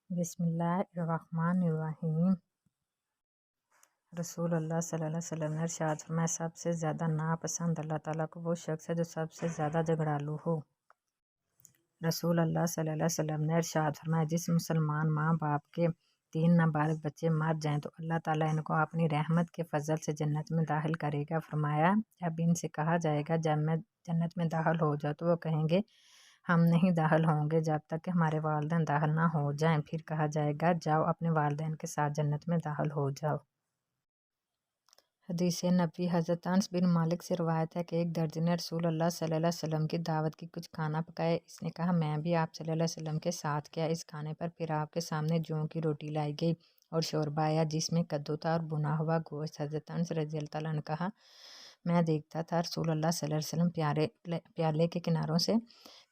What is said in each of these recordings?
बिस्मिल्लाहिर्रहमानिर्रहीम। रसूल अल्लाह सल्लल्लाहु अलैहि वसल्लम ने इरशाद फरमाया, सबसे ज़्यादा नापसंद अल्लाह ताला को वो शख्स है जो सबसे ज़्यादा झगड़ालू हो। रसूल अल्लाह सल्लल्लाहु अलैहि वसल्लम ने इरशाद फरमाया, जिस मुसलमान माँ बाप के 3 नाबालिग बच्चे मर जाएं तो अल्लाह ताला इनको अपनी रहमत के फजल से जन्नत में दाखिल करेगा। फरमाया, अब इनसे कहा जाएगा, जब मैं जन्नत में दाखिल हो जाऊँ तो वो कहेंगे, हम नहीं दाखिल होंगे जब तक कि हमारे वालिदैन दाखिल ना हो जाएं। फिर कहा जाएगा, जाओ अपने वालिदैन के साथ जन्नत में दाखिल हो जाओ। हदीस नबी हज़रत अनस बिन मालिक से रवायत है कि एक दर्जी ने रसूल अल्लाह सल्लल्लाहु अलैहि वसल्लम की दावत की कुछ खाना पकाया। इसने कहा, मैं भी आप सल्लल्लाहु अलैहि वसल्लम के साथ गया। इस खाने पर फिर आपके सामने जौ की रोटी लाई गई और शोरबा आया जिसमें कद्दू था और भुना हुआ गोश्त। हज़रत अनस रज़ियल्लाहु अन्हु ने कहा, मैं देखता था रसूल अल्लाह सल्लल्लाहु अलैहि वसल्लम प्याले के किनारों से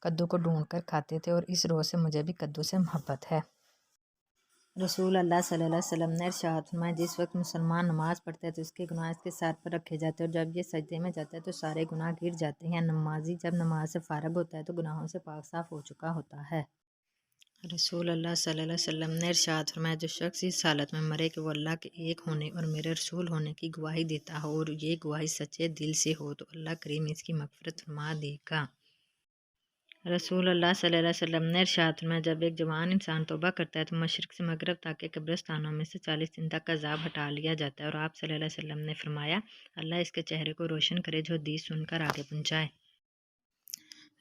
कद्दू को ढूंढ कर खाते थे और इस रोज़ से मुझे भी कद्दू से मोहब्बत है। रसूल अल्लाह सल्लल्लाहु अलैहि वसल्लम ने इरशाद फरमाया, जिस वक्त मुसलमान नमाज़ पढ़ता है तो उसके गुनाह इसके सर पर रखे जाते हैं और जब ये सजदे में जाता है तो सारे गुनाह गिर जाते हैं। नमाजी जब नमाज से फारग होता है तो गुनाहों से पाक साफ हो चुका होता है। रसूल अल्लाह सल्लल्लाहु अलैहि वसल्लम ने इरशाद फरमाया, जो शख्स इस हालत में मरे कि वो अल्लाह के एक होने और मेरे रसूल होने की गवाही देता हो और ये गवाही सच्चे दिल से हो तो अल्लाह करीम इसकी मग़फ़िरत फरमा देगा। रसूल अल्लाह सल्लल्लाहु अलैहि वसल्लम ने इरशाद फरमाया, जब एक जवान इंसान तौबा करता है तो मशरिक़ से मगरब तक के कब्रिस्तानों में से 40 दिन तक अज़ाब हटा लिया जाता है। और आप सल्लल्लाहु अलैहि वसल्लम ने फरमाया, अल्लाह इसके चेहरे को रोशन करे जो हदीस सुनकर आगे पहुँचाए।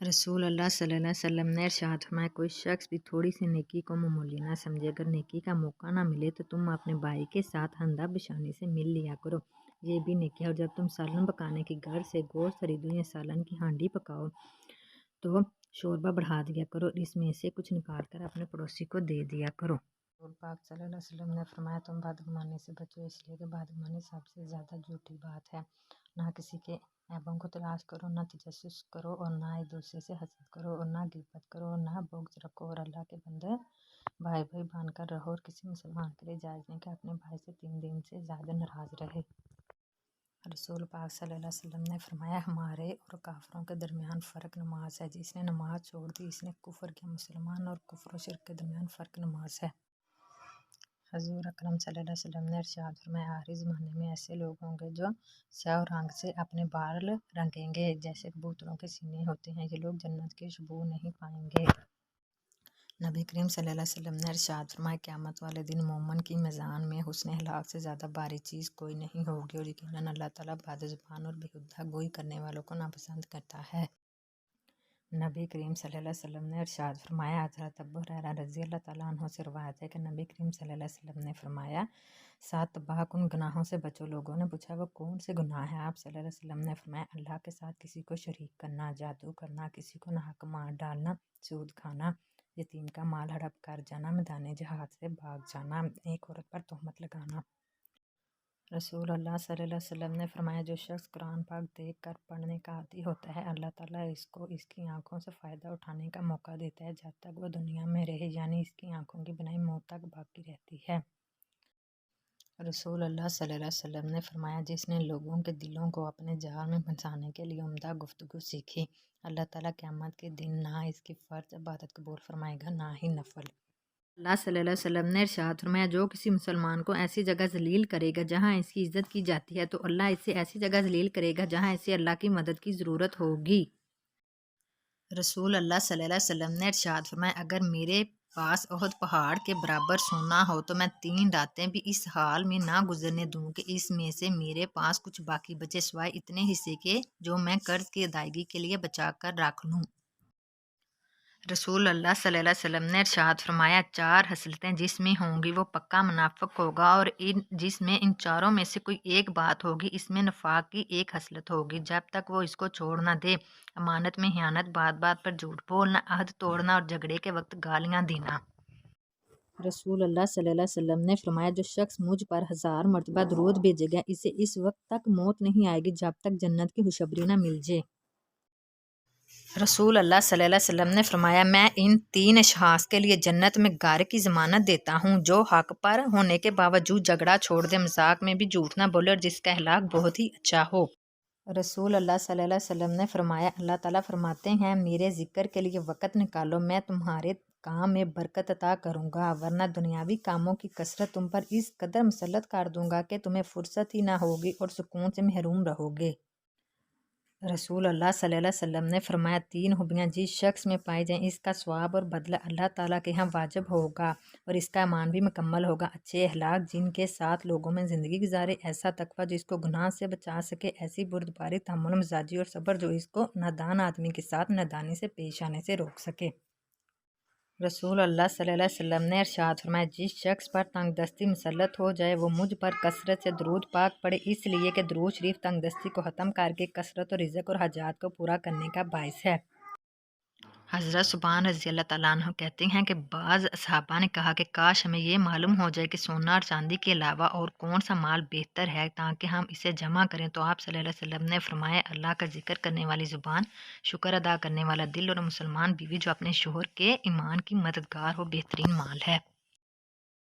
रसूल अल्लाह सल्लल्लाहु अलैहि वसल्लम ने इरशाद फरमाया, कोई शख्स भी थोड़ी सी नेकी को मामूली ना समझे। अगर नेकी का मौका ना मिले तो तुम अपने भाई के साथ हंदा बिशानी से मिल लिया करो, ये भी नेकी है। और जब तुम सालन पकाने की घर से गोश्त खरीदो या सालन की हांडी पकाओ तो शोरबा बढ़ा दिया करो, इसमें से कुछ निकाल कर अपने पड़ोसी को दे दिया करो। रसूल पाक सल्लल्लाहु अलैहि वसल्लम ने फरमाया, तुम बदगुमानी से बचो, इसलिए कि बदगुमानी सबसे ज़्यादा झूठी बात है। ना किसी के ऐबों को तलाश करो, ना तजस्सुस करो और ना एक दूसरे से हसद करो और ना गिबत करो और ना बुग़्ज़ रखो। और अल्लाह के बंदे भाई भाई बांध कर रहो और किसी मुसलमान के लिए जायज़ नहीं कि अपने भाई से 3 दिन से ज़्यादा नाराज़ रहे। रसूल पाक सल्लल्लाहु अलैहि वसल्लम ने फरमाया, हमारे और काफिरों के दरमियान फ़र्क नमाज है। जिसने नमाज छोड़ दी इसने कुफर किया। मुसलमान और कुफर और शिर्क के दरमियान फ़र्क नमाज है। हज़ूर अकरम सल्लल्लाहु अलैहि वसल्लम ने इरशाद फरमाया, आखिरी ज़माने में ऐसे लोग होंगे जो स्याह रंग से अपने बाल रंगेंगे जैसे कबूतरों के सीने होते हैं। ये लोग जन्नत की खुशबू नहीं पाएंगे। नबी करीम सल्लल्लाहु अलैहि वसल्लम ने इरशाद फरमाया, क़यामत वाले दिन मोमन की मीज़ान में हुस्न अखलाक से ज़्यादा भारी चीज़ कोई नहीं होगी और यकीनन अल्लाह ताला बदज़ुबान और बेहुदा गोई करने वालों को नापसंद करता है। नबी करीम सल्लल्लाहु अलैहि वसल्लम ने इरशाद फरमाया, हज़रत अबू हुरैरा रज़ियल्लाहु तआला अन्हु से रवायत है कि नबी करीम सल्लल्लाहु अलैहि वसल्लम ने फरमाया, 7 तबाहकुन गुनाहों से बचो। लोगों ने पूछा, वो कौन से गुनाह हैं? आप सल्लल्लाहु अलैहि वसल्लम ने फरमाया, अल्लाह के साथ किसी को शरीक करना, जादू करना, किसी को नाहक मार डालना, सूद खाना, यतीम का माल हड़प कर जाना, मैदान जिहाद से भाग जाना, एक औरत पर तोहमत लगाना। रसूल अल्लाह सल्लल्लाहु अलैहि वसल्लम ने फरमाया, जो शख्स कुरान पाक देख कर पढ़ने का आदी होता है अल्लाह ताला इसको इसकी आंखों से फ़ायदा उठाने का मौका देता है जब तक वह दुनिया में रहे, यानी इसकी आंखों की बनाई मौत तक बाकी रहती है। रसूल अल्लाह सल्लल्लाहु अलैहि वसल्लम ने फरमाया, जिसने लोगों के दिलों को अपने जाल में फंसाने के लिए उम्दा गुफ्तगू सीखी, अल्लाह ताला क़यामत के दिन ना इसकी फ़र्ज इबादत कबूल फरमाएगा ना ही नफल। अल्लाह सल्लल्लाहु अलैहि वसल्लम ने इरशाद फरमाया, जो किसी मुसलमान को ऐसी जगह जलील करेगा जहाँ इसकी इज्जत की जाती है तो अल्लाह इसे ऐसी जगह जलील करेगा जहाँ इसे अल्लाह की मदद की ज़रूरत होगी। रसूल अल्लाह सल्लल्लाहु अलैहि वसल्लम ने इरशाद फरमाया, अगर मेरे पास ओहद पहाड़ के बराबर सोना हो तो मैं 3 रातें भी इस हाल में ना गुजरने दूँ कि इसमें से मेरे पास कुछ बाकी बचे सिवाय इतने हिस्से के जो मैं कर्ज की अदायगी के लिए बचा कर रख लूँ। रसूल अल्लाह सल्लल्लाहु अलैहि वसल्लम ने इरशाद फरमाया, 4 हसलतें जिसमें होंगी वो पक्का मुनाफिक होगा और जिसमें इन चारों में से कोई एक बात होगी इसमें नफाक की एक हसलत होगी। जब तक वो इसको छोड़ ना दे, अमानत में हियानत, बात बात पर झूठ बोलना, अहद तोड़ना और झगड़े के वक्त गालियाँ देना। रसूल अल्लाह सल्लल्लाहु अलैहि वसल्लम ने फरमाया, जो शख्स मुझ पर 1000 मरतबा दुरूद भेजेगा इसे इस वक्त तक मौत नहीं आएगी जब तक जन्नत की खुशबरी ना मिल जाए। रसूल अल्लाह सल्लल्लाहु अलैहि वसल्लम ने फरमाया, मैं इन 3 अशख़ास के लिए जन्नत में घर की ज़मानत देता हूँ, जो हक पर होने के बावजूद झगड़ा छोड़ दे, मजाक में भी झूठ ना बोले और जिसका अखलाक बहुत ही अच्छा हो। रसूल अल्लाह सल्लल्लाहु अलैहि वसल्लम ने फरमाया, अल्लाह ताला फरमाते हैं, मेरे ज़िक्र के लिए वक़्त निकालो, मैं तुम्हारे کام میں برکت عطا کروں گا، ورنہ دنیاوی کاموں کی کثرت تم پر اس قدر مسلط کر دوں گا کہ تمہیں فرصت ہی نہ ہوگی اور سکون سے محروم رہو گے۔ رسول اللہ صلی اللہ علیہ وسلم نے فرمایا، 3 خوبیاں جس شخص میں پائی جائیں اس کا ثواب اور بدلہ اللہ تعالیٰ کے ہاں واجب ہوگا اور اس کا ایمان بھی مکمل ہوگا۔ اچھے اخلاق جن کے ساتھ لوگوں میں زندگی گزارے، ایسا تقویٰ جو اس کو گناہ سے بچا سکے، ایسی بردباری، تحمل مزاجی اور صبر جو اس کو نادان آدمی کے ساتھ نادانی سے پیش آنے سے روک سکے۔ رسول اللہ صلی اللہ علیہ وسلم نے ارشاد فرمایا، جس شخص پر تنگ دستی مسلط ہو جائے وہ مجھ پر کثرت سے درود پاک پڑھے، اس لیے کہ درود شریف تنگ دستی کو ختم کر کے کثرت اور رزق اور حاجات کو پورا کرنے کا باعث ہے۔ حضرت ثوبان رضی اللہ تعالیٰ عنہ کہتے ہیں کہ بعض صحابہ نے کہا کہ کاش ہمیں یہ معلوم ہو جائے کہ سونا اور چاندی کے علاوہ اور کون سا مال بہتر ہے تاکہ ہم اسے جمع کریں، تو آپ صلی اللہ علیہ وسلم نے فرمایا، اللہ کا ذکر کرنے والی زبان، شکر ادا کرنے والا دل اور مسلمان بیوی جو اپنے شوہر کے ایمان کی مددگار ہو بہترین مال ہے۔